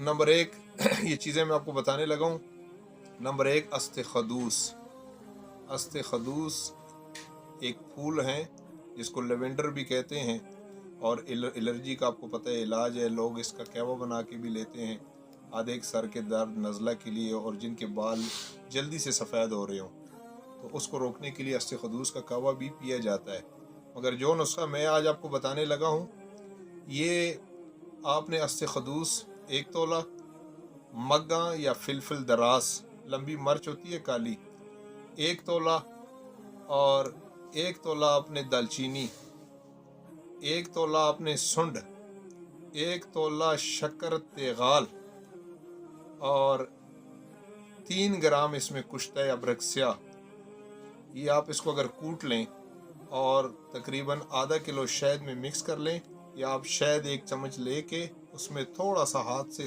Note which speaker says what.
Speaker 1: Number एक ये चीज़ें मैं आपको बताने लगा हूँ। नंबर एक अस्ते खदूस। अस्ते खदूस एक फूल है जिसको लेवेंडर भी कहते हैं, और एलर्जी का आपको पता है इलाज है। लोग इसका कहवा बना के भी लेते हैं आधे एक सर के दर्द नज़ला के लिए, और जिनके बाल जल्दी से सफ़ेद हो रहे हों तो उसको रोकने के लिए अस्ते खदूस का कहवा भी पिया जाता है। मगर जो नुस्खा मैं आज आपको बताने लगा हूँ, ये आपने अस्ते खदूस 1 तोला, मग्गा या फिलफिल दरास लंबी मिर्च होती है काली 1 तोला, और 1 तोला आपने दालचीनी, 1 तोला आपने सुंड, 1 तोला शक्कर तेगाल, और 3 ग्राम इसमें कुश्ता अबरकस्या। ये आप इसको अगर कूट लें और तकरीबन आधा किलो शहद में मिक्स कर लें, या आप शहद 1 चम्मच लेके उसमें थोड़ा सा हाथ से